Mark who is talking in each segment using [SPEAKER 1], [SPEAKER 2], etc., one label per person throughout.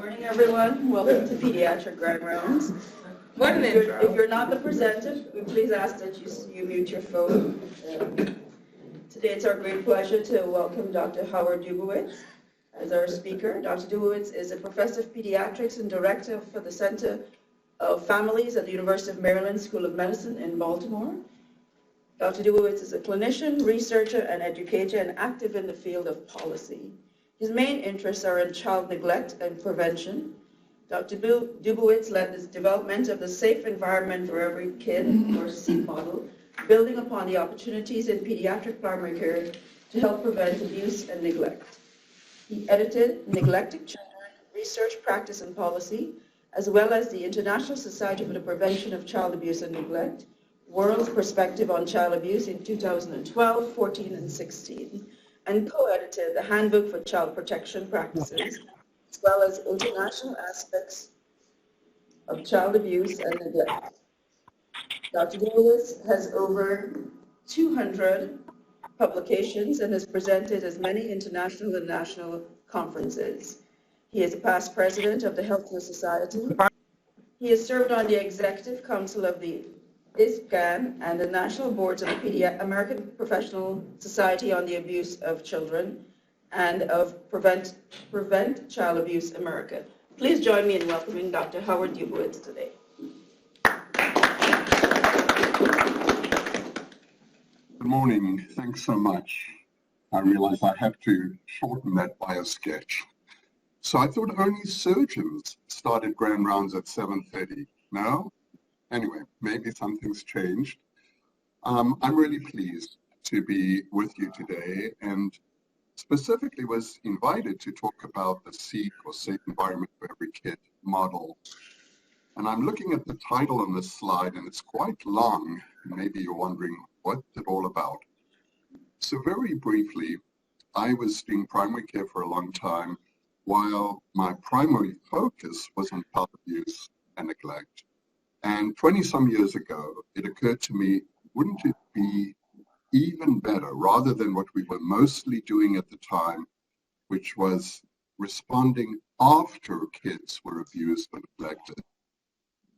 [SPEAKER 1] Morning, everyone. Welcome to Pediatric Grand Rounds.
[SPEAKER 2] What an intro.
[SPEAKER 1] If you're not the presenter, we please ask that you mute your phone. Today it's our great pleasure to welcome Dr. Howard Dubois as our speaker. Dr. Dubowitz is a professor of pediatrics and director for the Center of Families at the University of Maryland School of Medicine in Baltimore. Dr. Dubowitz is a clinician, researcher, and educator, and active in the field of policy. His main interests are in child neglect and prevention. Dr. Dubowitz led the development of the Safe Environment for Every Kid, or SEEK model, building upon the opportunities in pediatric primary care to help prevent abuse and neglect. He edited Neglected Children, Research, Practice, and Policy, as well as the International Society for the Prevention of Child Abuse and Neglect, World's Perspective on Child Abuse in 2012, 14, and 16, and co-edited the Handbook for Child Protection Practices, as well as international aspects of child abuse and neglect. Dr. Dubowitz has over 200 publications and has presented as many international and national conferences. He is a past president of the Healthcare Society. He has served on the Executive Council of the ISPCAN and the National Boards of the American Professional Society on the Abuse of Children and of Prevent Child Abuse America. Please join me in welcoming Dr. Howard Dubowitz today.
[SPEAKER 3] Good morning. Thanks so much. I realize I have to shorten that by a sketch. So I thought only surgeons started grand rounds at 7:30. No? Anyway, maybe something's changed. I'm really pleased to be with you today and specifically was invited to talk about the SEEK, or Safe Environment for Every Kid model. And I'm looking at the title on this slide and it's quite long. Maybe you're wondering what's it all about. So very briefly, I was doing primary care for a long time while my primary focus was on child abuse and neglect. And 20-some years ago, it occurred to me, wouldn't it be even better, rather than what we were mostly doing at the time, which was responding after kids were abused and neglected,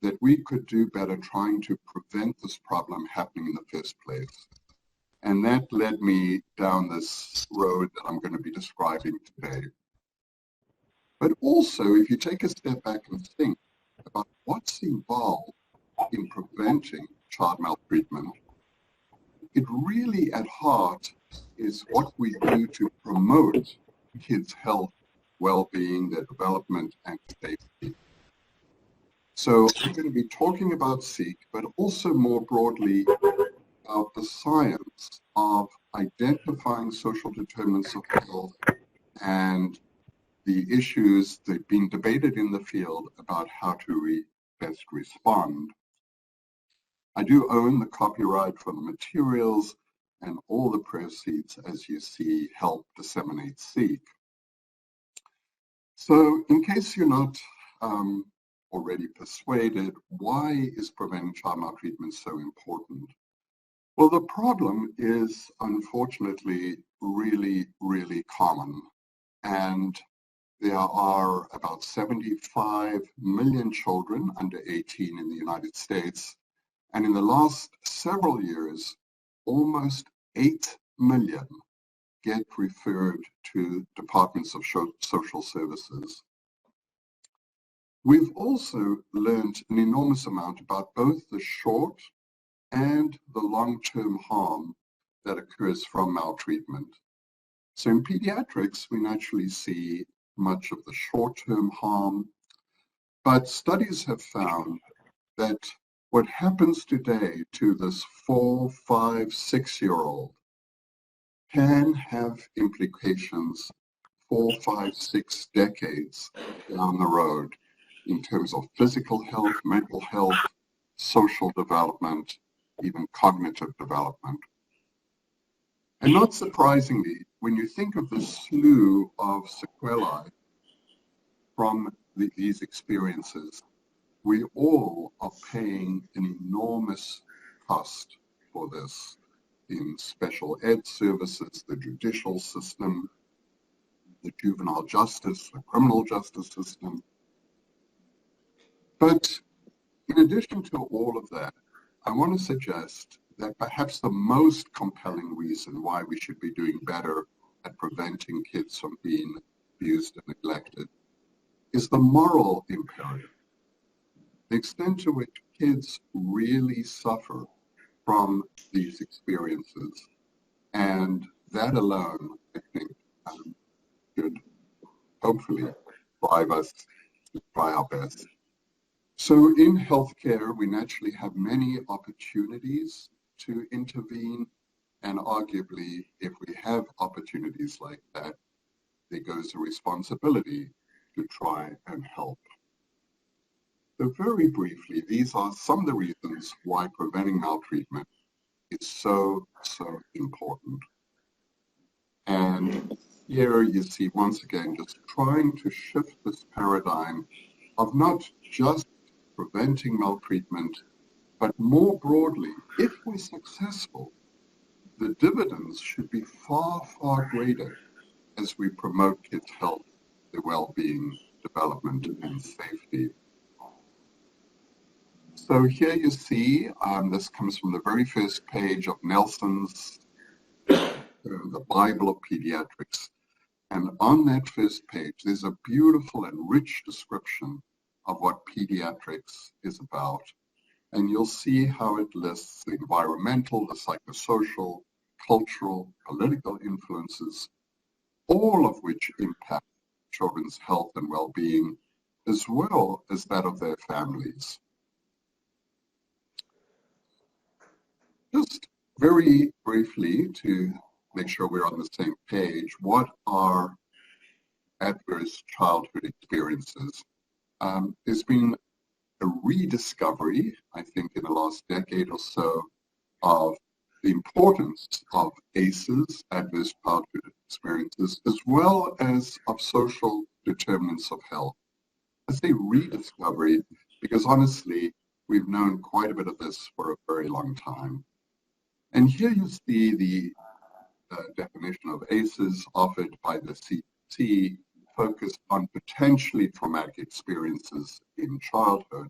[SPEAKER 3] that we could do better trying to prevent this problem happening in the first place. And that led me down this road that I'm going to be describing today. But also, if you take a step back and think about what's involved in preventing child maltreatment, it really at heart is what we do to promote kids' health, well-being, their development, and safety. So I'm going to be talking about SEEK, but also more broadly about the science of identifying social determinants of health and the issues that have been debated in the field about how to best respond. I do own the copyright for the materials, and all the proceeds, as you see, help disseminate SEEK. So in case you're not already persuaded, why is preventing child maltreatment so important? Well, the problem is unfortunately really, really common. And there are about 75 million children under 18 in the United States. And in the last several years, almost 8 million get referred to departments of social services. We've also learned an enormous amount about both the short and the long-term harm that occurs from maltreatment. So in pediatrics, we naturally see much of the short-term harm, but studies have found that what happens today to this 4, 5, 6-year-old can have implications 4, 5, 6 decades down the road in terms of physical health, mental health, social development, even cognitive development. And not surprisingly, when you think of the slew of sequelae from these experiences, we all are paying an enormous cost for this in special ed services, the judicial system, the juvenile justice, the criminal justice system, But in addition to all of that, I want to suggest that perhaps the most compelling reason why we should be doing better at preventing kids from being abused and neglected is the moral imperative. The extent to which kids really suffer from these experiences. And that alone, I think, should hopefully drive us to try our best. So in healthcare, we naturally have many opportunities to intervene, and arguably, if we have opportunities like that, there goes a responsibility to try and help. So very briefly, these are some of the reasons why preventing maltreatment is so important. And here you see, once again, just trying to shift this paradigm of not just preventing maltreatment, but more broadly, if we're successful, the dividends should be far, far greater as we promote kids' health, their well-being, development, and safety. So here you see, this comes from the very first page of Nelson's The Bible of Pediatrics. And on that first page, there's a beautiful and rich description of what pediatrics is about. And you'll see how it lists the environmental, the psychosocial, cultural, political influences, all of which impact children's health and well-being, as well as that of their families. Just very briefly, to make sure we're on the same page, what are adverse childhood experiences? There's been a rediscovery, I think, in the last decade or so, of the importance of ACEs, adverse childhood experiences, as well as of social determinants of health. I say rediscovery because honestly, we've known quite a bit of this for a very long time. And here you see the definition of ACEs offered by the CDC, focused on potentially traumatic experiences in childhood.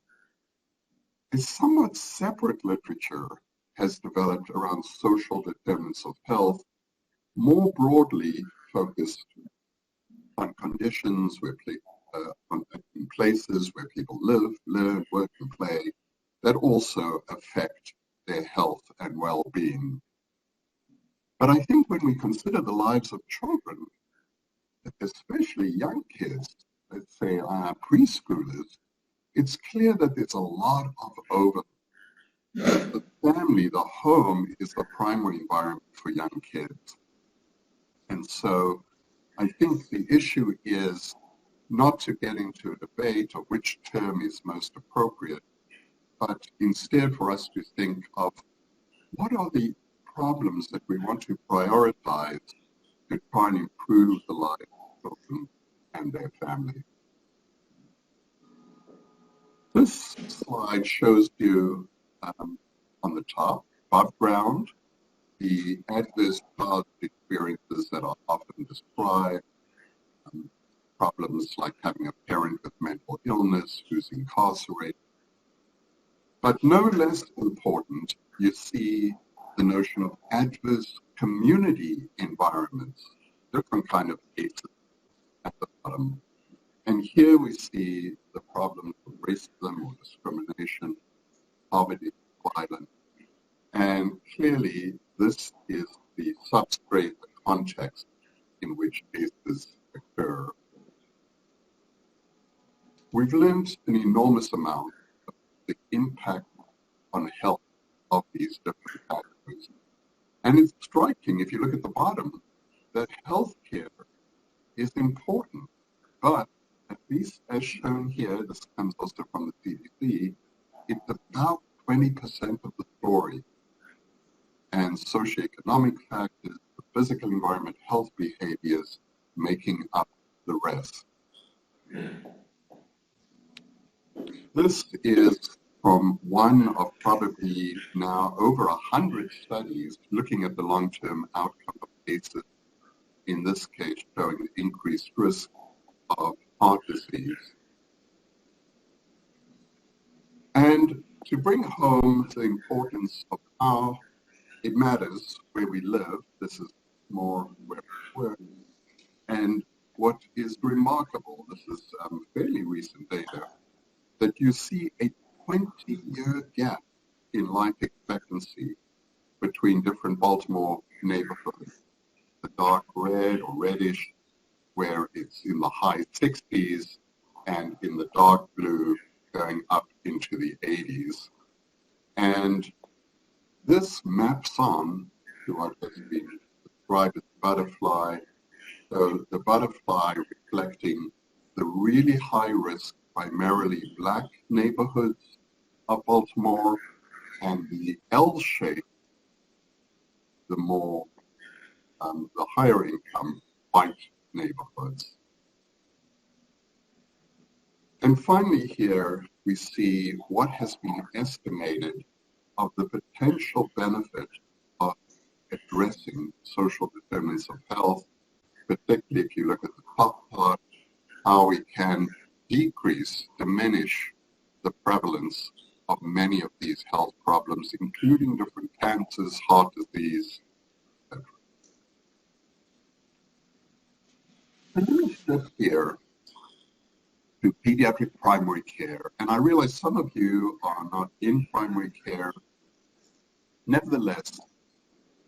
[SPEAKER 3] A somewhat separate literature has developed around social determinants of health, more broadly focused on conditions where in places where people live, learn, work, and play, that also affect their health and well-being. But I think when we consider the lives of children, especially young kids, let's say preschoolers, it's clear that there's a lot of overlap. The family, the home, is the primary environment for young kids. And so I think the issue is not to get into a debate of which term is most appropriate, but instead for us to think of what are the problems that we want to prioritize to try and improve the lives of children and their family. This slide shows you on the top, above ground, the adverse childhood experiences that are often described, problems like having a parent with mental illness who's incarcerated. But no less important, you see the notion of adverse community environments, different kind of cases at the bottom. And here we see the problems of racism or discrimination, poverty, violence. And clearly, this is the substrate, the context in which cases occur. We've learned an enormous amount of the impact on health of these different factors. And it's striking, if you look at the bottom, that healthcare is important, but at least as shown here, this comes also from the CDC, it's about 20% of the story. And socioeconomic factors, the physical environment, health behaviors making up the rest. This is from one of probably now over 100 studies looking at the long-term outcome of cases, in this case showing the increased risk of heart disease. And to bring home the importance of how it matters where we live, this is more where we work, and what is remarkable, this is fairly recent data, that you see a 20-year gap in life expectancy between different Baltimore neighborhoods. The dark red or reddish, where it's in the high 60s, and in the dark blue, going up into the 80s. And this maps on to what has been described as butterfly. So the butterfly reflecting the really high risk, primarily black neighborhoods of Baltimore, and the L shape, the more, the higher income white neighborhoods. And finally here, we see what has been estimated of the potential benefit of addressing social determinants of health, particularly if you look at the top part, how we can diminish the prevalence of many of these health problems, including different cancers, heart disease, etc. And let me shift here to pediatric primary care. And I realize some of you are not in primary care. Nevertheless,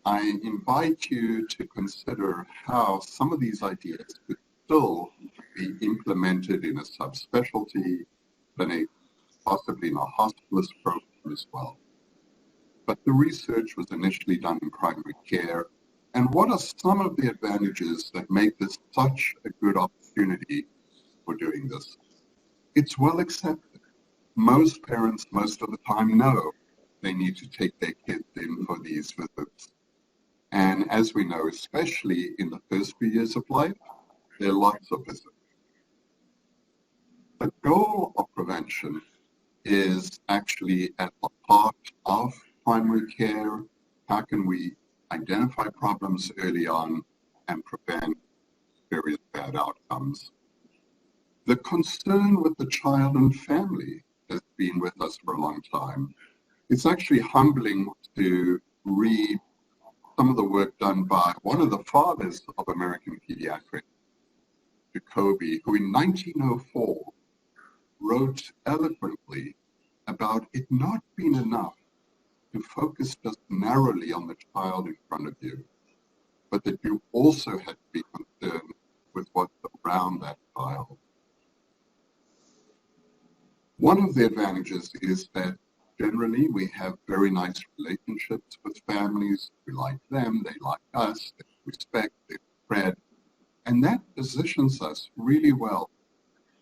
[SPEAKER 3] I invite you to consider how some of these ideas could still be implemented in a subspecialty clinic, possibly in a hospitalist program as well. But the research was initially done in primary care. And what are some of the advantages that make this such a good opportunity for doing this? It's well accepted. Most parents, most of the time, know they need to take their kids in for these visits. And as we know, especially in the first few years of life, there are lots of visits. The goal of prevention is actually at the heart of primary care. How can we identify problems early on and prevent various bad outcomes? The concern with the child and family has been with us for a long time. It's actually humbling to read some of the work done by one of the fathers of American Pediatrics, Jacoby, who in 1904 wrote eloquently about it not being enough to focus just narrowly on the child in front of you, but that you also had to be concerned with what's around that child. One of the advantages is that generally we have very nice relationships with families. We like them, they like us, they respect, they spread, and that positions us really well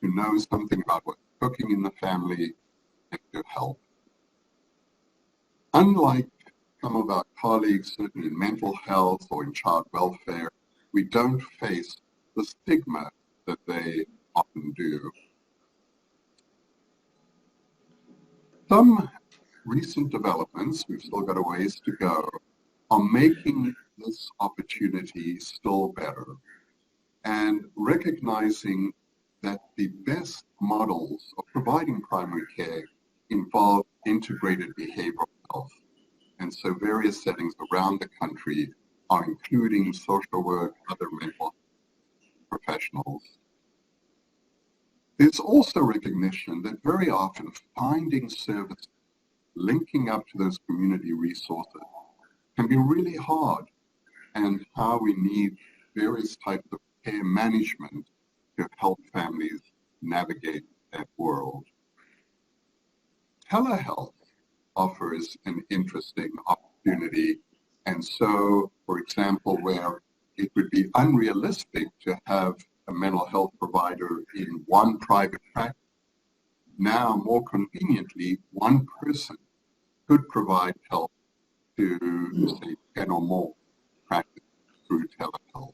[SPEAKER 3] to know something about what's cooking in the family and to help. Unlike some of our colleagues, certainly in mental health or in child welfare, we don't face the stigma that they often do. Some recent developments, we've still got a ways to go, are making this opportunity still better and recognizing that the best models of providing primary care involve integrated behavioral health. And so various settings around the country are including social work, other mental professionals. There's also recognition that very often finding service, linking up to those community resources can be really hard, and how we need various types of care management to help families navigate that world. Telehealth offers an interesting opportunity, and so, for example, where it would be unrealistic to have a mental health provider in one private practice, now more conveniently, one person could provide help to, say, 10 or more practices through telehealth.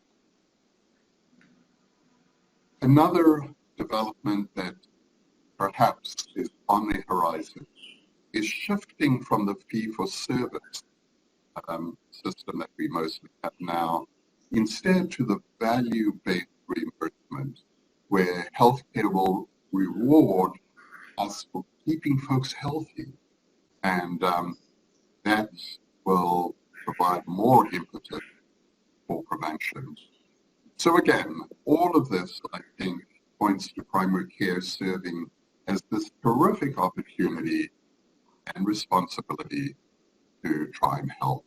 [SPEAKER 3] Another development that perhaps is on the horizon is shifting from the fee-for-service system that we mostly have now, instead to the value-based reimbursement, where healthcare will reward us for keeping folks healthy. And that will provide more impetus for prevention. So again, all of this, I think, points to primary care serving as this terrific opportunity and responsibility to try and help.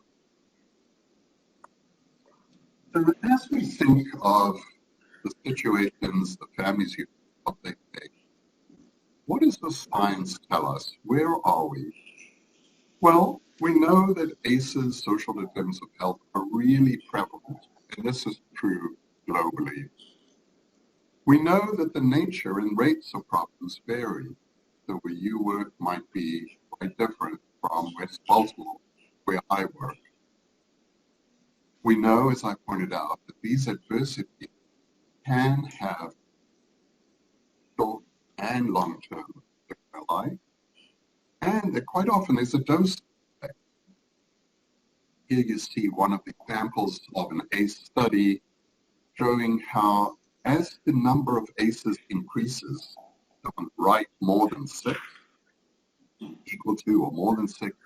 [SPEAKER 3] So as we think of the situations, the families who they face, what does the science tell us? Where are we? Well, we know that ACEs, social determinants of health, are really prevalent, and this is true globally. We know that the nature and rates of problems vary. So where you work might be quite different from West Baltimore, where I work. We know, as I pointed out, that these adversities can have short and long-term sequelae, and that quite often there's a dose effect. Here you see one of the examples of an ACE study showing how as the number of ACEs increases, on right more than 6, equal to or more than 6,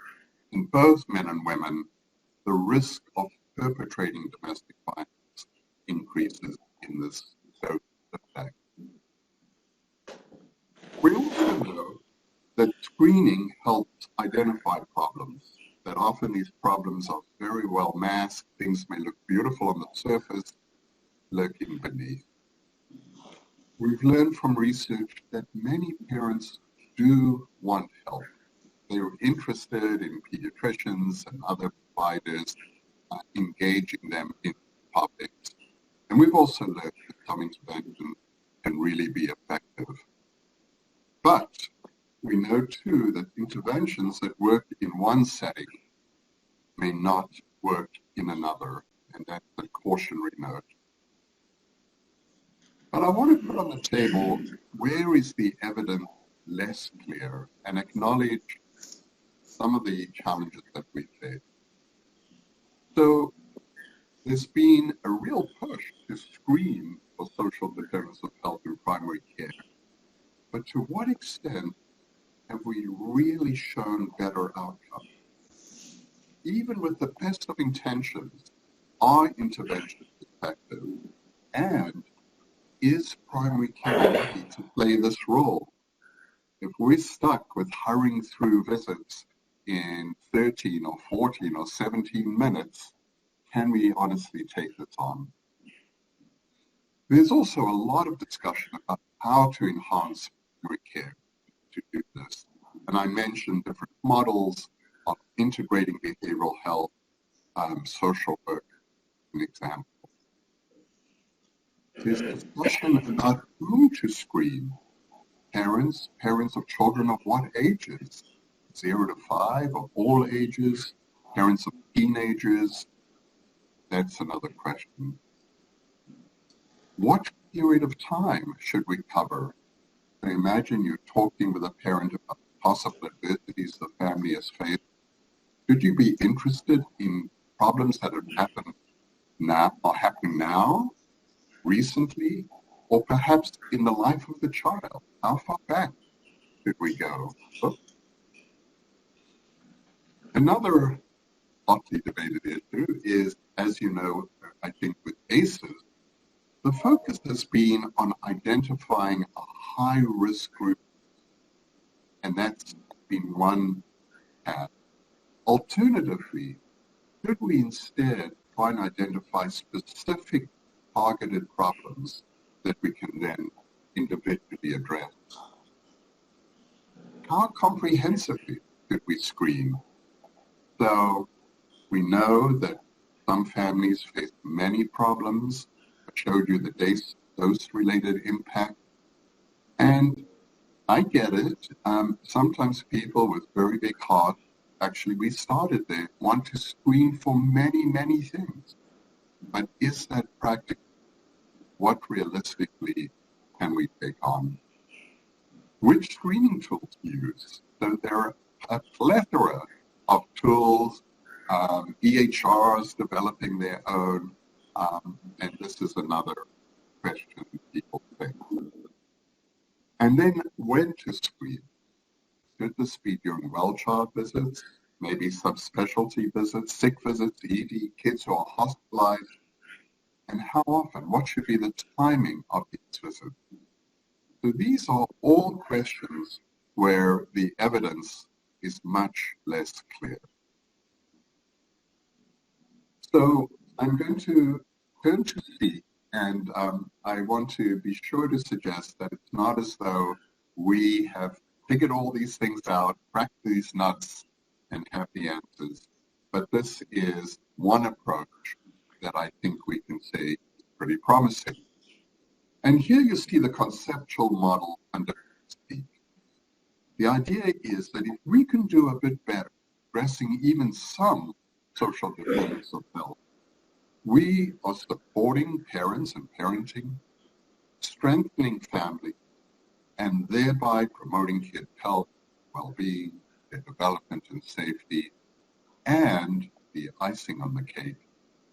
[SPEAKER 3] in both men and women, the risk of perpetrating domestic violence increases in this dose effect. We also know that screening helps identify problems, that often these problems are very well masked. Things may look beautiful on the surface, lurking beneath. We've learned from research that many parents do want help. They're interested in pediatricians and other providers, engaging them in topics. And we've also learned that some interventions can really be effective. But we know too that interventions that work in one setting may not work in another, and that's a cautionary note. But I want to put on the table where is the evidence less clear and acknowledge some of the challenges that we face. So there's been a real push to screen for social determinants of health in primary care. But to what extent have we really shown better outcomes? Even with the best of intentions, are interventions effective? And is primary care ready to play this role? If we're stuck with hurrying through visits in 13 or 14 or 17 minutes, can we honestly take this on? There's also a lot of discussion about how to enhance primary care to do this. And I mentioned different models of integrating behavioral health, social work, an example. There's discussion about whom to screen. Parents of children of what ages? 0 to 5, of all ages? Parents of teenagers? That's another question. What period of time should we cover? I imagine you're talking with a parent about possible adversities the family has faced. Should you be interested in problems that have happened now, are happening now, recently, or perhaps in the life of the child? How far back should we go? Another hotly debated issue is, as you know, I think with ACEs, the focus has been on identifying a high-risk group, and that's been one path. Alternatively, should we instead try and identify specific targeted problems that we can then individually address? How comprehensively should we screen? So we know that some families face many problems. I showed you the dose-related impact. And I get it. Sometimes people with very big hearts, actually we started there, want to screen for many, many things. But is that practical? What realistically can we take on? Which screening tools use? So there are a plethora of tools, EHRs developing their own, and this is another question people think. And then when to screen. Could this be during well-child visits, maybe subspecialty visits, sick visits, ED, kids who are hospitalized? And how often? What should be the timing of these visits? So these are all questions where the evidence is much less clear. So I'm going to turn to C, and I want to be sure to suggest that it's not as though we have figured all these things out, cracked these nuts, and have the answers. But this is one approach that I think we can say is pretty promising. And here you see the conceptual model under C. The idea is that if we can do a bit better, addressing even some social determinants of health, we are supporting parents and parenting, strengthening family, and thereby promoting kid health, well-being, their development and safety, and the icing on the cake,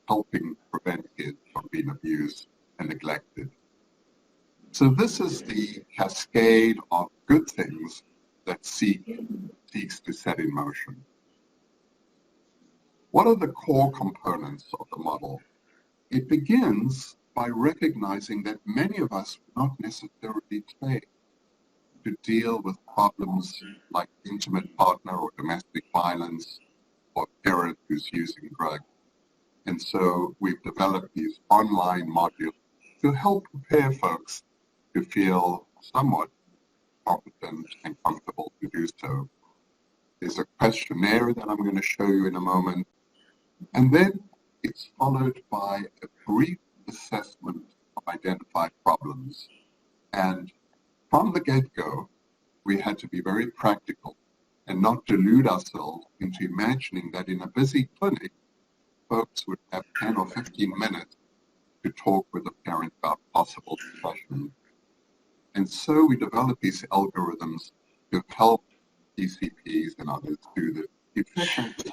[SPEAKER 3] helping prevent kids from being abused and neglected. So this is the cascade of good things that seeks to set in motion. What are the core components of the model? It begins by recognizing that many of us are not necessarily trained to deal with problems like intimate partner or domestic violence or parent who's using drugs. And so we've developed these online modules to help prepare folks to feel somewhat competent and comfortable to do so. There's a questionnaire that I'm going to show you in a moment. And then it's followed by a brief assessment of identified problems. And from the get-go, we had to be very practical and not delude ourselves into imagining that in a busy clinic, folks would have 10 or 15 minutes to talk with a parent about possible discussion. And so we developed these algorithms to help PCPs and others do this efficiently.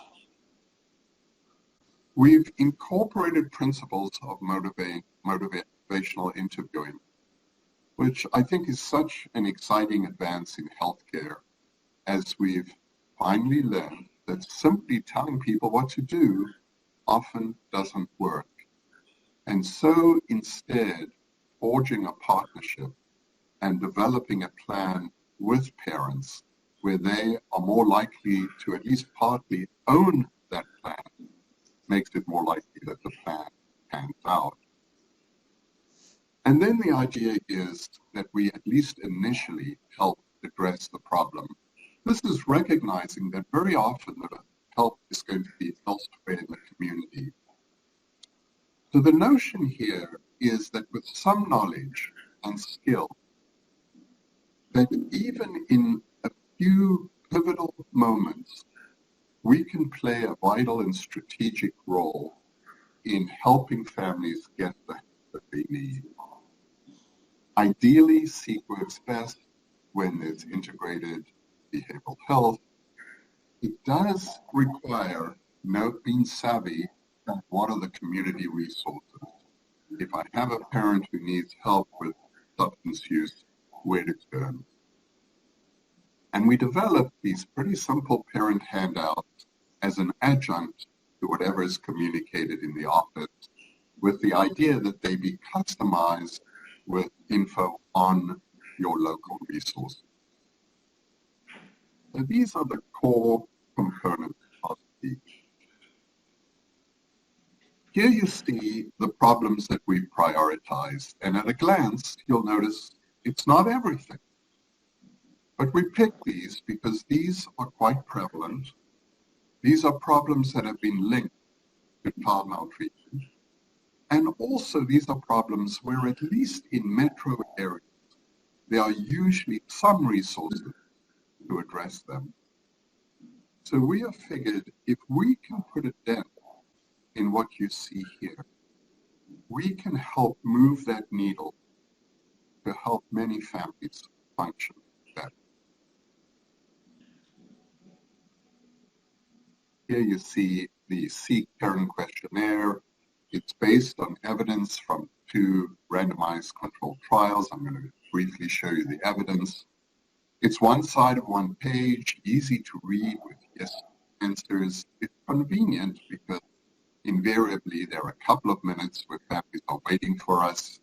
[SPEAKER 3] We've incorporated principles of motivational interviewing, which I think is such an exciting advance in healthcare, as we've finally learned that simply telling people what to do often doesn't work. And so instead, forging a partnership and developing a plan with parents where they are more likely to at least partly own that plan makes it more likely that the plan pans out. And then the idea is that we at least initially help address the problem. This is recognizing that very often the help is going to be elsewhere in the community. So the notion here is that with some knowledge and skill, that even in a few pivotal moments, we can play a vital and strategic role in helping families get the help that they need. Ideally, SEEK works best when there's integrated behavioral health. It does require being savvy about what are the community resources. If I have a parent who needs help with substance use, where to turn. And we develop these pretty simple parent handouts as an adjunct to whatever is communicated in the office, with the idea that they be customized with info on your local resources. So these are the core components of SEEK. Here you see the problems that we've prioritized, and at a glance, you'll notice it's not everything. But we picked these because these are quite prevalent. These are problems that have been linked to child maltreatment. And also these are problems where, at least in metro areas, there are usually some resources to address them. So we have figured if we can put a dent in what you see here, we can help move that needle to help many families function better. Here you see the SEEK Parent Questionnaire. It's based on evidence from 2 randomized controlled trials. I'm going to briefly show you the evidence. It's one side of one page, easy to read with yes answers. It's convenient because invariably there are a couple of minutes where families are waiting for us.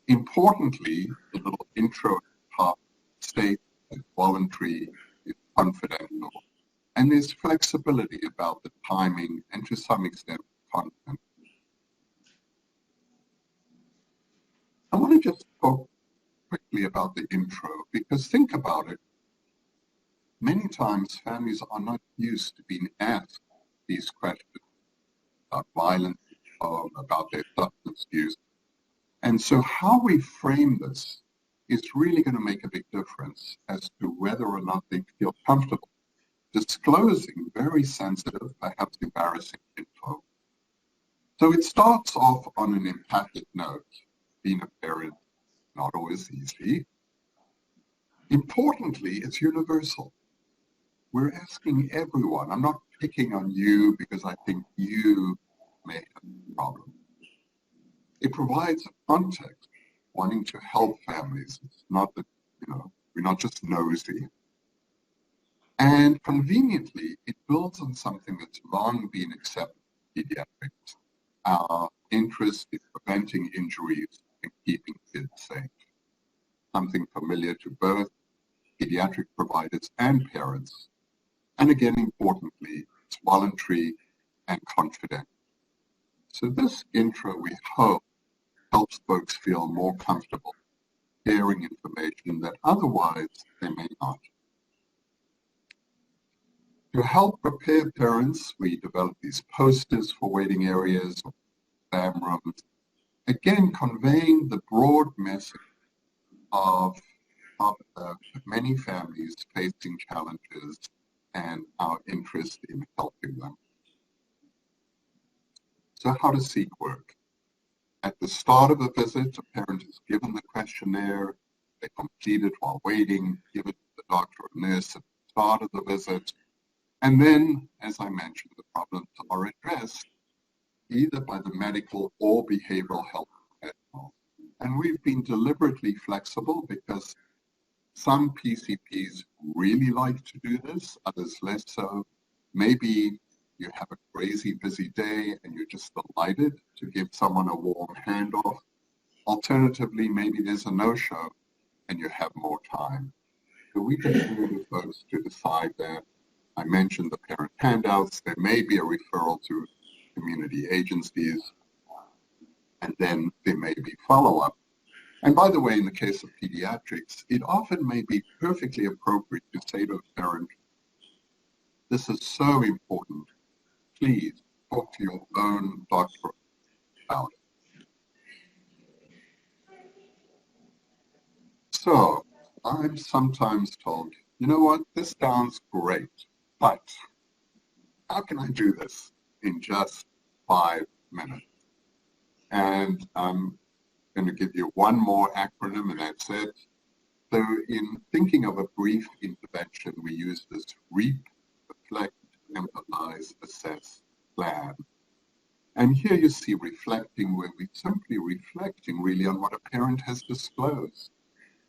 [SPEAKER 3] Importantly, the little intro top states that voluntary is confidential, and there's flexibility about the timing and to some extent content. I want to just talk quickly about the intro because think about it. Many times families are not used to being asked these questions about violence or about their substance use. And so how we frame this is really going to make a big difference as to whether or not they feel comfortable disclosing very sensitive, perhaps embarrassing info. So it starts off on an empathic note. Being a parent, not always easy. Importantly, it's universal. We're asking everyone. I'm not picking on you because I think you may have a problem. It provides a context, wanting to help families. It's not that, we're not just nosy. And conveniently, it builds on something that's long been accepted in pediatrics, our interest in preventing injuries and keeping kids safe. Something familiar to both pediatric providers and parents. And again, importantly, it's voluntary and confidential. So this intro, we hope, helps folks feel more comfortable sharing information that otherwise they may not. To help prepare parents, we develop these posters for waiting areas or exam rooms, again conveying the broad message of many families facing challenges and our interest in helping them. So how does SEEK work? At the start of a visit, a parent is given the questionnaire, they complete it while waiting, give it to the doctor or nurse at the start of the visit, and then, as I mentioned, the problems are addressed either by the medical or behavioral health professionals. And we've been deliberately flexible because some PCPs really like to do this, others less so. Maybe you have a crazy busy day and you're just delighted to give someone a warm handoff. Alternatively, maybe there's a no-show and you have more time. So we just need folks to decide that. I mentioned the parent handouts. There may be a referral to community agencies, and then there may be follow-up. And by the way, in the case of pediatrics, it often may be perfectly appropriate to say to a parent, this is so important. Please talk to your own doctor about it. So I'm sometimes told, you know what, this sounds great, but how can I do this in just 5 minutes? And I'm going to give you one more acronym and that's it. So in thinking of a brief intervention, we use this REAP, reflect, empathize, assess, plan. And here you see reflecting, where we're simply reflecting really on what a parent has disclosed.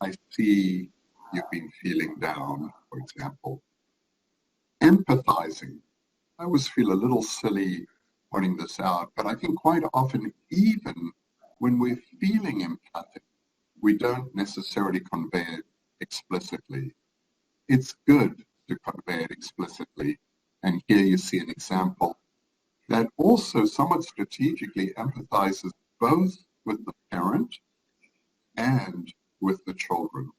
[SPEAKER 3] I see you've been feeling down, for example. Empathizing. I always feel a little silly pointing this out, but I think quite often, even when we're feeling empathic, we don't necessarily convey it explicitly. It's good to convey it explicitly. And here you see an example that also somewhat strategically empathizes both with the parent and with the children.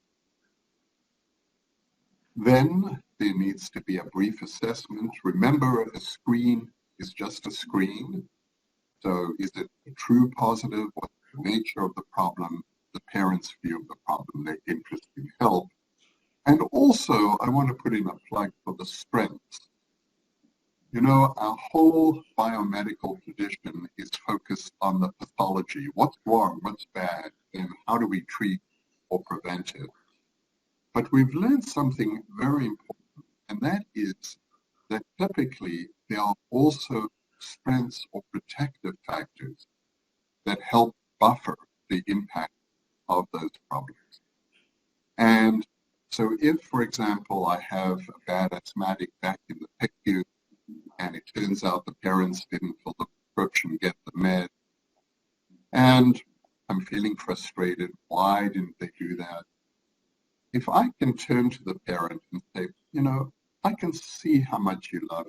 [SPEAKER 3] Then there needs to be a brief assessment. Remember, a screen is just a screen. So is it a true positive? What's the nature of the problem? The parents' view of the problem, their interest in help. And also, I want to put in a plug for the strengths. You know, our whole biomedical tradition is focused on the pathology. What's wrong? What's bad? And how do we treat or prevent it? But we've learned something very important, and that is that typically there are also strengths or protective factors that help buffer the impact of those problems. And So if, for example, I have a bad asthmatic back in the PICU, and it turns out the parents didn't fill the prescription, get the med, and I'm feeling frustrated, why didn't they do that? If I can turn to the parent and say, you know, I can see how much you love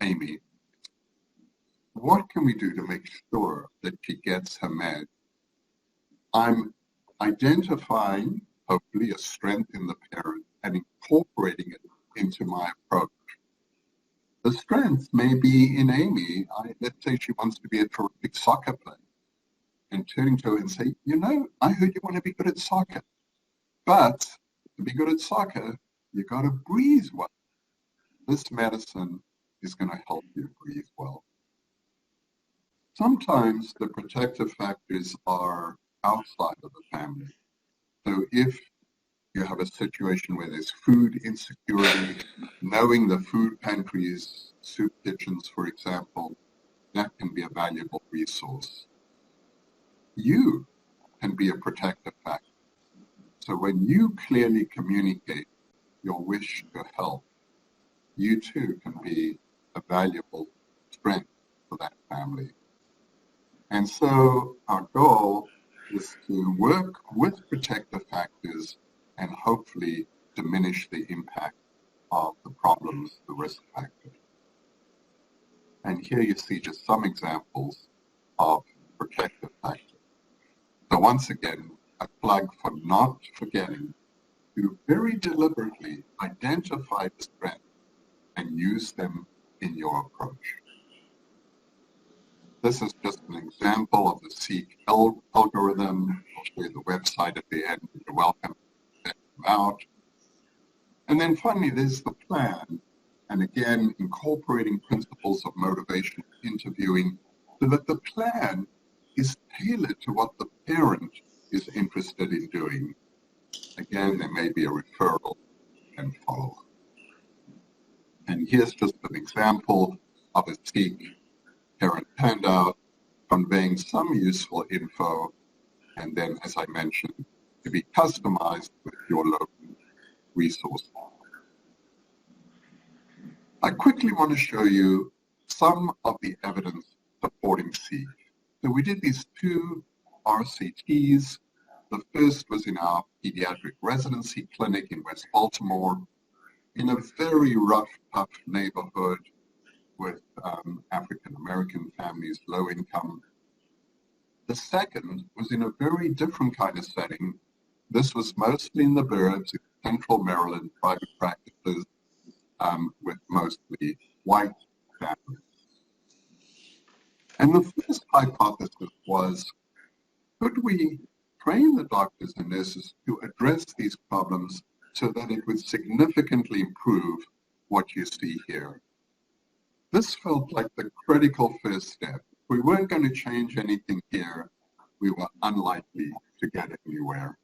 [SPEAKER 3] Amy. What can we do to make sure that she gets her med? I'm identifying, hopefully, a strength in the parent and incorporating it into my approach. The strength may be in Amy. Let's say she wants to be a terrific soccer player, and turning to her and say, you know, I heard you want to be good at soccer, but to be good at soccer, you got to breathe well. This medicine is going to help you breathe well. Sometimes the protective factors are outside of the family. So if you have a situation where there's food insecurity, knowing the food pantries, soup kitchens, for example, that can be a valuable resource. You can be a protective factor. So when you clearly communicate your wish to help, you too can be a valuable strength for that family. And so our goal is to work with protective factors and hopefully diminish the impact of the problems, the risk factors. And here you see just some examples of protective factors. So once again, a plug for not forgetting to very deliberately identify the strengths and use them in your approach. This is just an example of the SEEK algorithm. I'll show you the website at the end. You're welcome to check them out. And then finally, there's the plan. And again, incorporating principles of motivation interviewing so that the plan is tailored to what the parent is interested in doing. Again, there may be a referral and follow-up. And here's just an example of a SEEK parent handout conveying some useful info, and then, as I mentioned, to be customized with your local resource. I quickly want to show you some of the evidence supporting SEEK. So we did these two RCTs. The first was in our pediatric residency clinic in West Baltimore, in a very rough, tough neighborhood with African-American families, low income. The second was in a very different kind of setting. This was mostly in the burbs, in central Maryland, private practices with mostly white families. And the first hypothesis was, could we train the doctors and nurses to address these problems so that it would significantly improve what you see here? This felt like the critical first step. If we weren't going to change anything here, we were unlikely to get anywhere.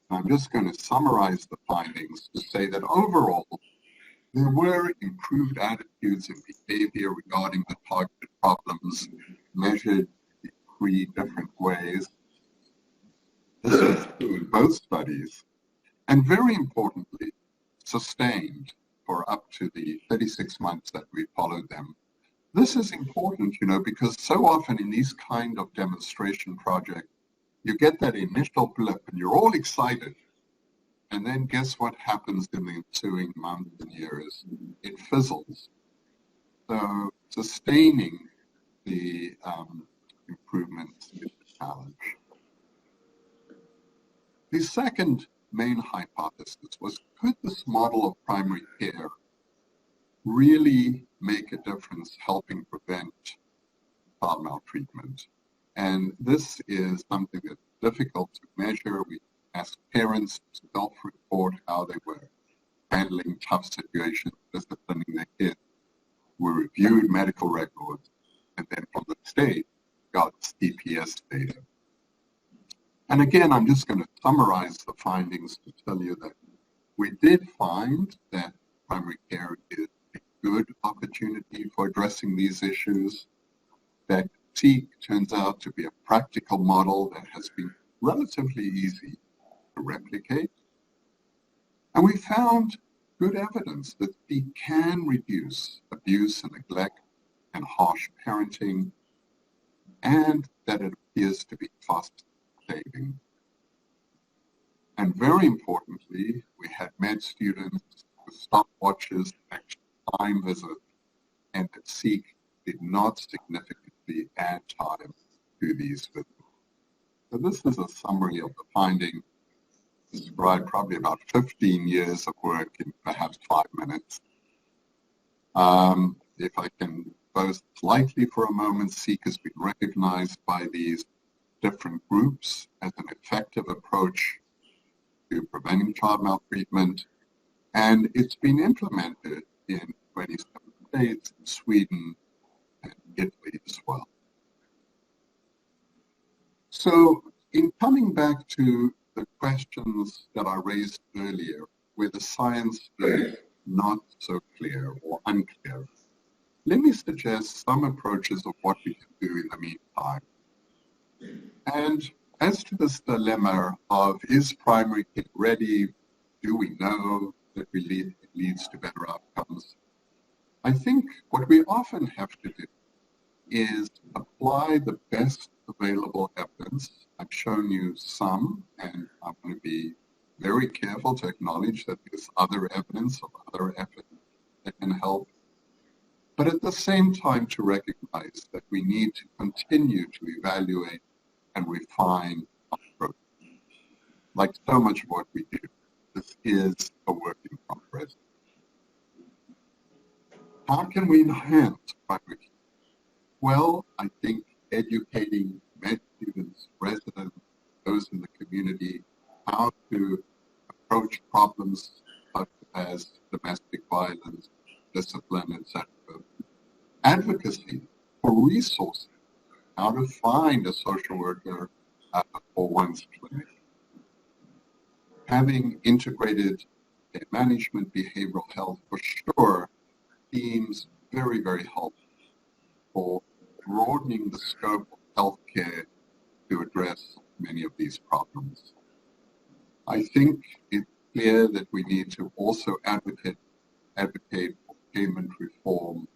[SPEAKER 3] I'm just going to summarize the findings to say that overall, there were improved attitudes and behavior regarding the targeted problems measured in 3 different ways. This was true in both studies, and very importantly, sustained for up to the 36 months that we followed them. This is important, because so often in these kind of demonstration projects, you get that initial blip and you're all excited. And then guess what happens in the ensuing months and years? It fizzles. So sustaining the improvements is a challenge. The second main hypothesis was, could this model of primary care really make a difference helping prevent child maltreatment? And this is something that's difficult to measure. We asked parents to self-report how they were handling tough situations, disciplining their kids. We reviewed medical records, and then from the state, got CPS data. And again, I'm just going to summarize the findings to tell you that we did find that primary care is a good opportunity for addressing these issues, that SEEK turns out to be a practical model that has been relatively easy to replicate, And we found good evidence that speak can reduce abuse and neglect and harsh parenting, and that it appears to be cost-saving. And very importantly, we had med students with stopwatches, actual time visits, and that Seek did not significantly add time to these visits. So this is a summary of the finding, described probably about 15 years of work in perhaps 5 minutes. If I can boast slightly for a moment, Seek has been recognized by these different groups as an effective approach to preventing child maltreatment, and it's been implemented in 27 states, Sweden, and Italy as well. So in coming back to the questions that I raised earlier, where the science is not so clear or unclear, let me suggest some approaches of what we can do in the meantime. And as to this dilemma of, is primary care ready? Do we know that it leads to better outcomes? I think what we often have to do is apply the best available evidence. I've shown you some, and I'm going to be very careful to acknowledge that there's other evidence of other efforts that can help. But at the same time, to recognize that we need to continue to evaluate and refine our approach. Like so much of what we do, this is a work in progress. How can we enhance primary care? Well, I think educating med students, residents, those in the community, how to approach problems such as domestic violence, discipline, etc. Advocacy for resources, how to find a social worker for one's clinic. Having integrated management, behavioral health for sure seems very, very helpful for broadening the scope of healthcare to address many of these problems. I think it's clear that we need to also advocate for payment reform,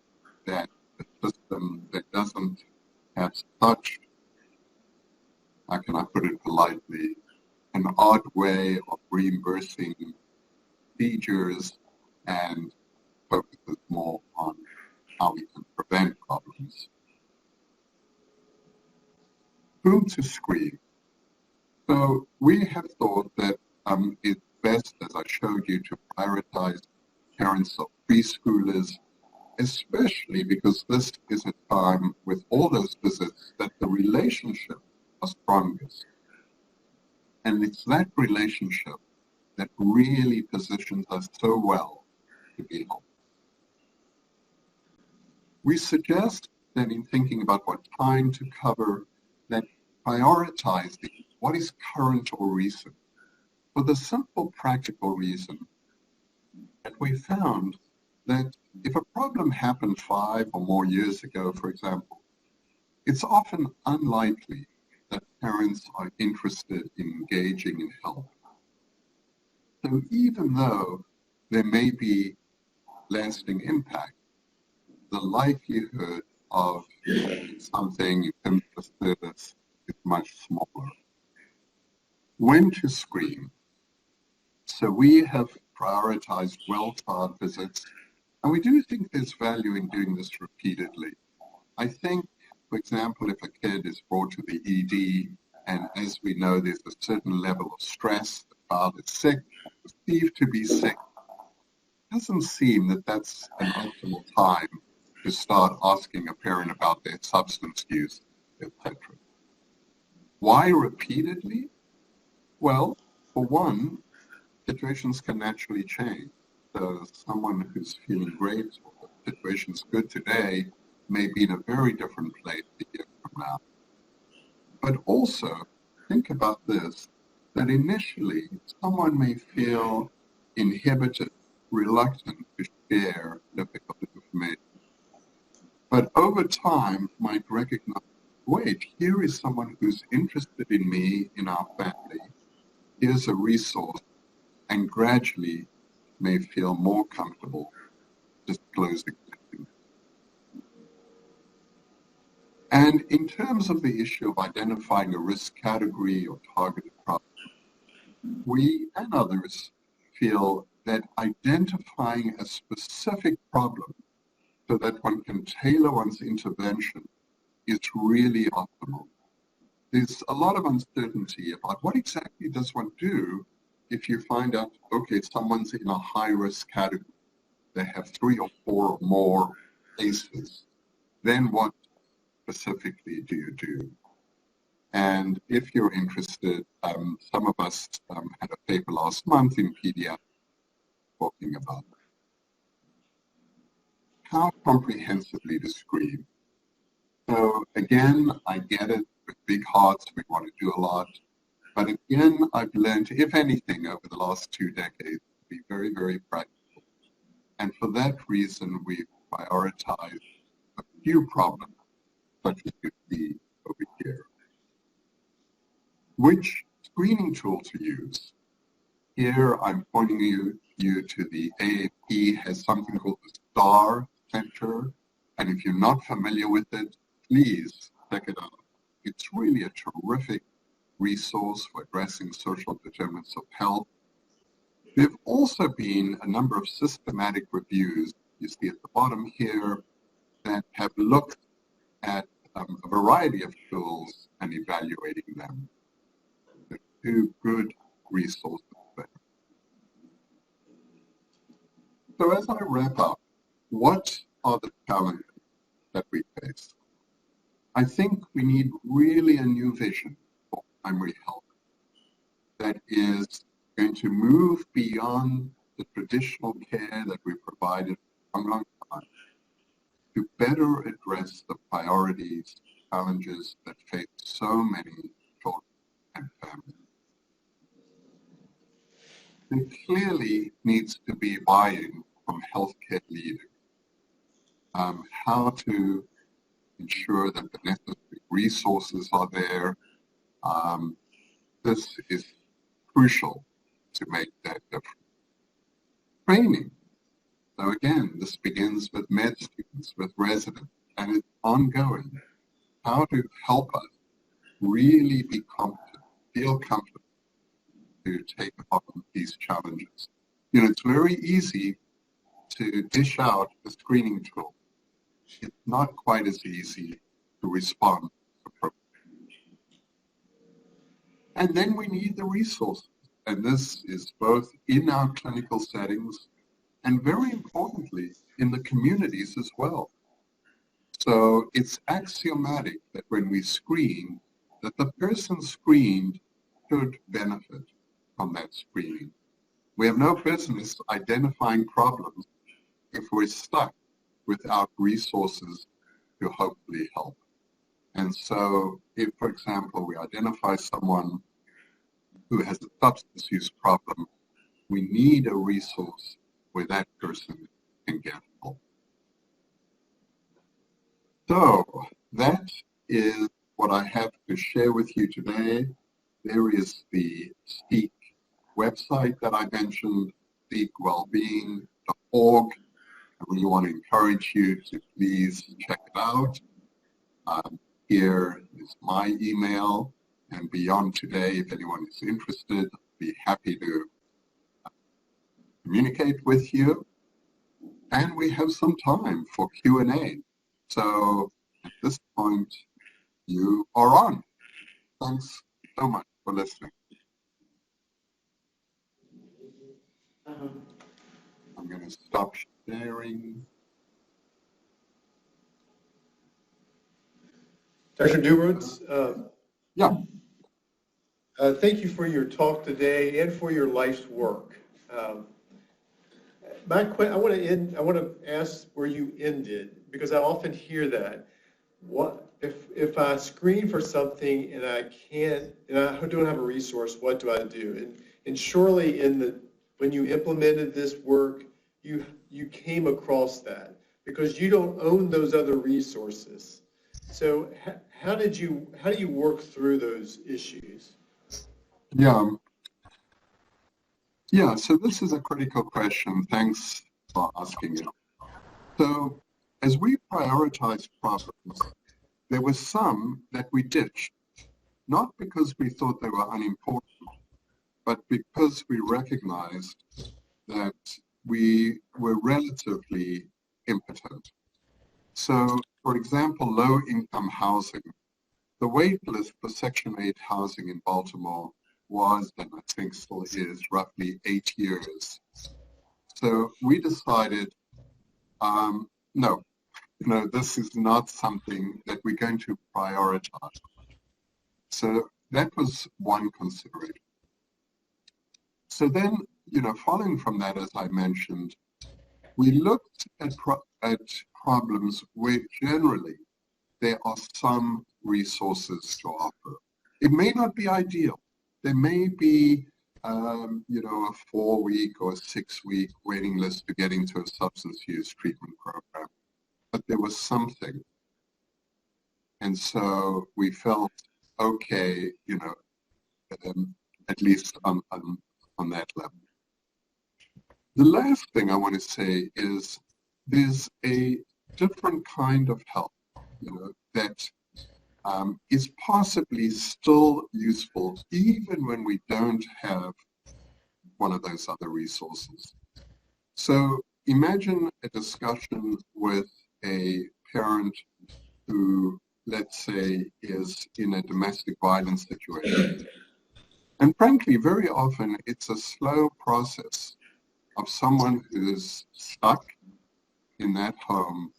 [SPEAKER 3] that a system that doesn't have such, how can I put it politely, an odd way of reimbursing procedures and focuses more on how we can prevent problems. Whom to screen? So we have thought that it's best, as I showed you, to prioritize parents of preschoolers, especially because this is a time with all those visits that the relationships are strongest. And it's that relationship that really positions us so well to be helpful. We suggest that in thinking about what time to cover, that prioritizing what is current or recent, for the simple practical reason that we found that if a problem happened 5 or more years ago, for example, it's often unlikely that parents are interested in engaging in help. So even though there may be lasting impact, the likelihood of something in terms of service is much smaller. When to screen? So we have prioritized well-child visits, and we do think there's value in doing this repeatedly. I think, for example, if a kid is brought to the ED, and as we know, there's a certain level of stress, the child is sick, perceived to be sick, it doesn't seem that that's an optimal time to start asking a parent about their substance use, etc. Why repeatedly? Well, for one, situations can naturally change. So someone who's feeling great, or the situation's good today, may be in a very different place a year from now. But also, think about this, that initially someone may feel inhibited, reluctant to share difficult information. But over time, might recognize, wait, here is someone who's interested in me, in our family. Here's a resource, and gradually may feel more comfortable disclosing it. And in terms of the issue of identifying a risk category or targeted problem, we and others feel that identifying a specific problem so that one can tailor one's intervention is really optimal. There's a lot of uncertainty about what exactly does one do if you find out, okay, someone's in a high-risk category. They have 3 or 4 or more cases. Then what specifically do you do? And if you're interested, some of us had a paper last month in Pediatrics talking about how comprehensively to screen. So again, I get it, with big hearts, we want to do a lot. But again, I've learned, if anything, over the last 2 decades, to be very, very practical. And for that reason, we've prioritized a few problems, such as you see over here. Which screening tool to use? Here, I'm pointing you to the FAAP has something called the STAR Center. And if you're not familiar with it, please check it out. It's really a terrific resource for addressing social determinants of health. There have also been a number of systematic reviews, you see at the bottom here, that have looked at a variety of tools and evaluating them. They're 2 good resources there. So as I wrap up, what are the challenges that we face? I think we need really a new vision for primary health that is going to move beyond the traditional care that we provided for a long time to better address the priorities, challenges that face so many children and families. There clearly needs to be buy-in from healthcare leaders, how to ensure that the necessary resources are there. This is crucial to make that difference. Training. So again, this begins with med students, with residents, and it's ongoing. How to help us really be competent, feel comfortable to take on these challenges. You know, it's very easy to dish out a screening tool. It's not quite as easy to respond appropriately. And then we need the resources. And this is both in our clinical settings and very importantly, in the communities as well. So it's axiomatic that when we screen, that the person screened should benefit from that screening. We have no business identifying problems if we're stuck without resources to hopefully help. And so if, for example, we identify someone who has a substance use problem, we need a resource where that person can get help. So that is what I have to share with you today. There is the Speak website that I mentioned, speakwellbeing.org. I really want to encourage you to please check it out. Here is my email, and beyond today, if anyone is interested, I'd be happy to communicate with you. And we have some time for Q&A. So at this point, you are on. Thanks so much for listening. I'm going to stop sharing.
[SPEAKER 2] Dr. Dubowitz,
[SPEAKER 3] Yeah.
[SPEAKER 2] Thank you for your talk today and for your life's work. I want to ask where you ended, because I often hear that. What if I screen for something and I don't have a resource? What do I do? And surely when you implemented this work, you came across that because you don't own those other resources. So how do you work through those issues?
[SPEAKER 3] Yeah. Yeah, so this is a critical question. Thanks for asking it. So as we prioritized problems, there were some that we ditched, not because we thought they were unimportant, but because we recognized that we were relatively impotent. So, for example, low-income housing. The wait list for Section 8 housing in Baltimore was, and I think still is, roughly 8 years. So we decided, no, this is not something that we're going to prioritize. So that was one consideration. So then, following from that, as I mentioned, we looked at problems where generally there are some resources to offer. It may not be ideal. There may be, a 4-week or 6-week waiting list to get into a substance use treatment program, but there was something. And so we felt, okay, at least on that level. The last thing I want to say is there's a different kind of help, that is possibly still useful even when we don't have one of those other resources. So imagine a discussion with a parent who, let's say, is in a domestic violence situation. And frankly, very often it's a slow process of someone who's stuck in that home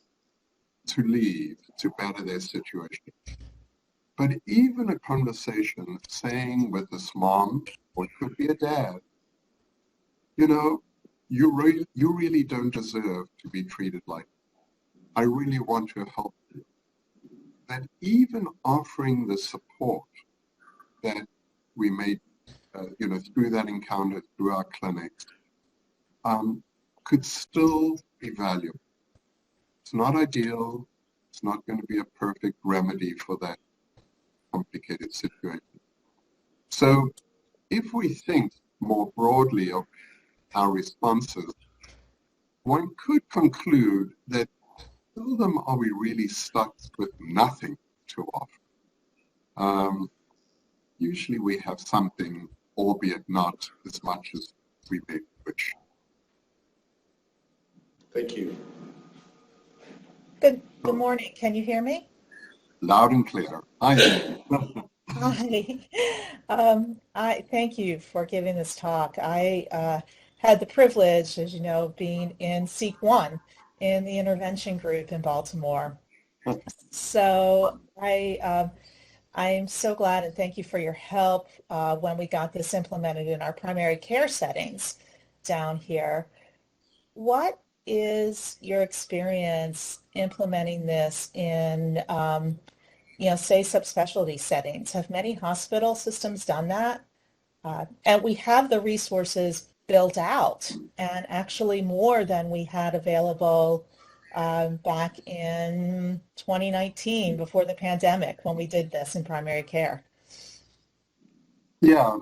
[SPEAKER 3] to leave, to better their situation. But even a conversation saying with this mom, or it could be a dad, you really don't deserve to be treated like that. I really want to help you. That even offering the support that we made, through that encounter, through our clinics, could still be valuable. It's not ideal. It's not going to be a perfect remedy for that complicated situation. So if we think more broadly of our responses, one could conclude that seldom are we really stuck with nothing to offer. Usually we have something, albeit not as much as we may wish.
[SPEAKER 2] Thank you.
[SPEAKER 4] Good morning. Can you hear me?
[SPEAKER 3] Loud and clear. Hi.
[SPEAKER 4] Hi. I thank you for giving this talk. I had the privilege, as you know, of being in Seek 1 in the intervention group in Baltimore. So I'm so glad, and thank you for your help when we got this implemented in our primary care settings down here. What is your experience implementing this in, say, subspecialty settings? Have many hospital systems done that? And we have the resources built out, and actually more than we had available back in 2019 before the pandemic when we did this in primary care.
[SPEAKER 3] Yeah,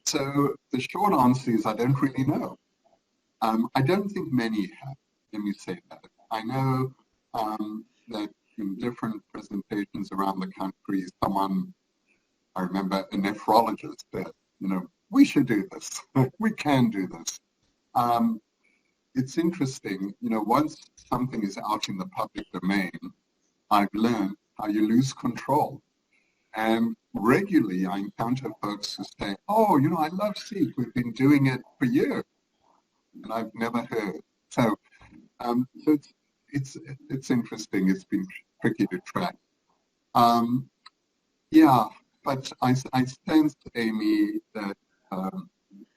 [SPEAKER 3] so the short answer is I don't really know. I don't think many have, let me say that. I know that in different presentations around the country, I remember a nephrologist said, we should do this. We can do this. It's interesting, once something is out in the public domain, I've learned how you lose control. And regularly I encounter folks who say, oh, I love Seek. We've been doing it for years. And I've never heard. So it's interesting. It's been tricky to track. Yeah, but I sense, Amy, that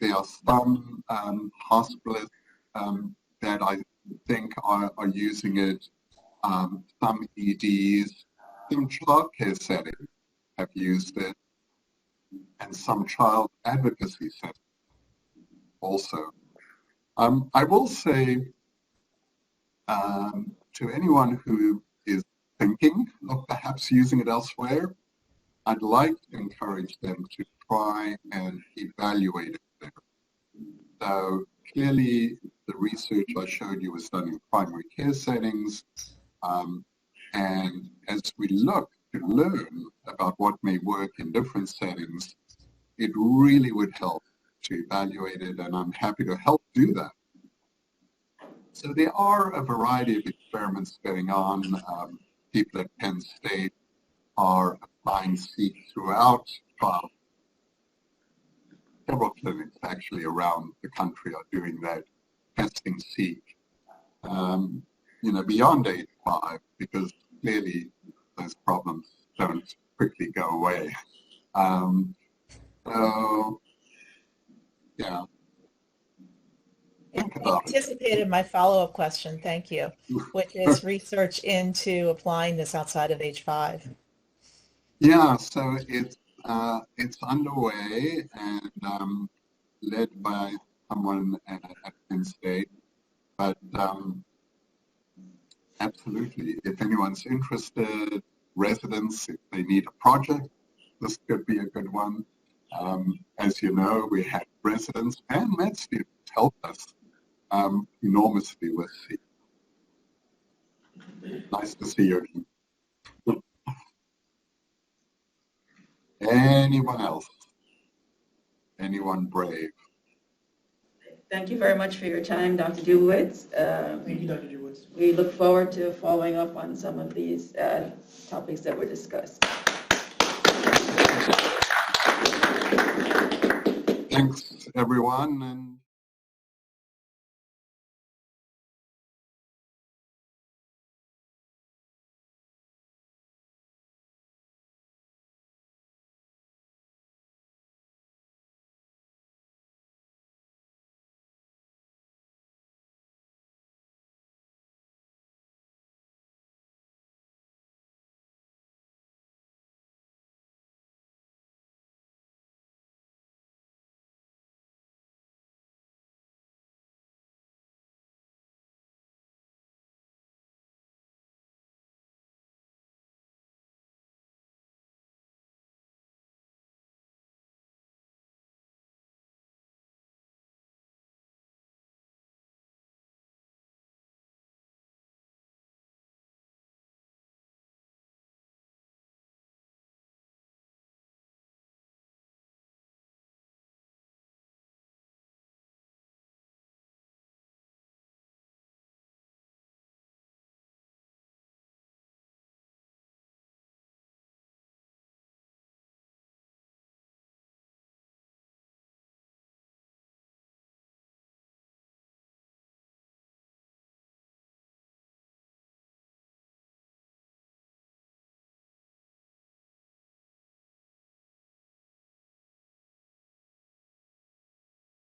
[SPEAKER 3] there are some hospitalists that I think are using it. Some EDs, some childcare settings have used it, and some child advocacy settings also. I will say to anyone who is thinking of perhaps using it elsewhere, I'd like to encourage them to try and evaluate it there. clearly the research I showed you was done in primary care settings. And as we look to learn about what may work in different settings, it really would help to evaluate it, and I'm happy to help do that. So there are a variety of experiments going on. People at Penn State are applying SEEK throughout trials. Several clinics actually around the country are doing that, testing SEEK, beyond age 5, because clearly those problems don't quickly go away. Yeah.
[SPEAKER 4] You anticipated my follow-up question, thank you, which is research into applying this outside of age 5.
[SPEAKER 3] Yeah, so it's underway and led by someone at Penn State, but absolutely, if anyone's interested, residents, if they need a project, this could be a good one. As you know, we had residents and med students help us enormously with SEEK. Nice to see you. Anyone else? Anyone brave?
[SPEAKER 1] Thank you very much for your time, Dr. Dubowitz.
[SPEAKER 2] Thank you, Dr. Dubowitz.
[SPEAKER 1] We look forward to following up on some of these topics that were discussed.
[SPEAKER 3] Thanks, everyone. And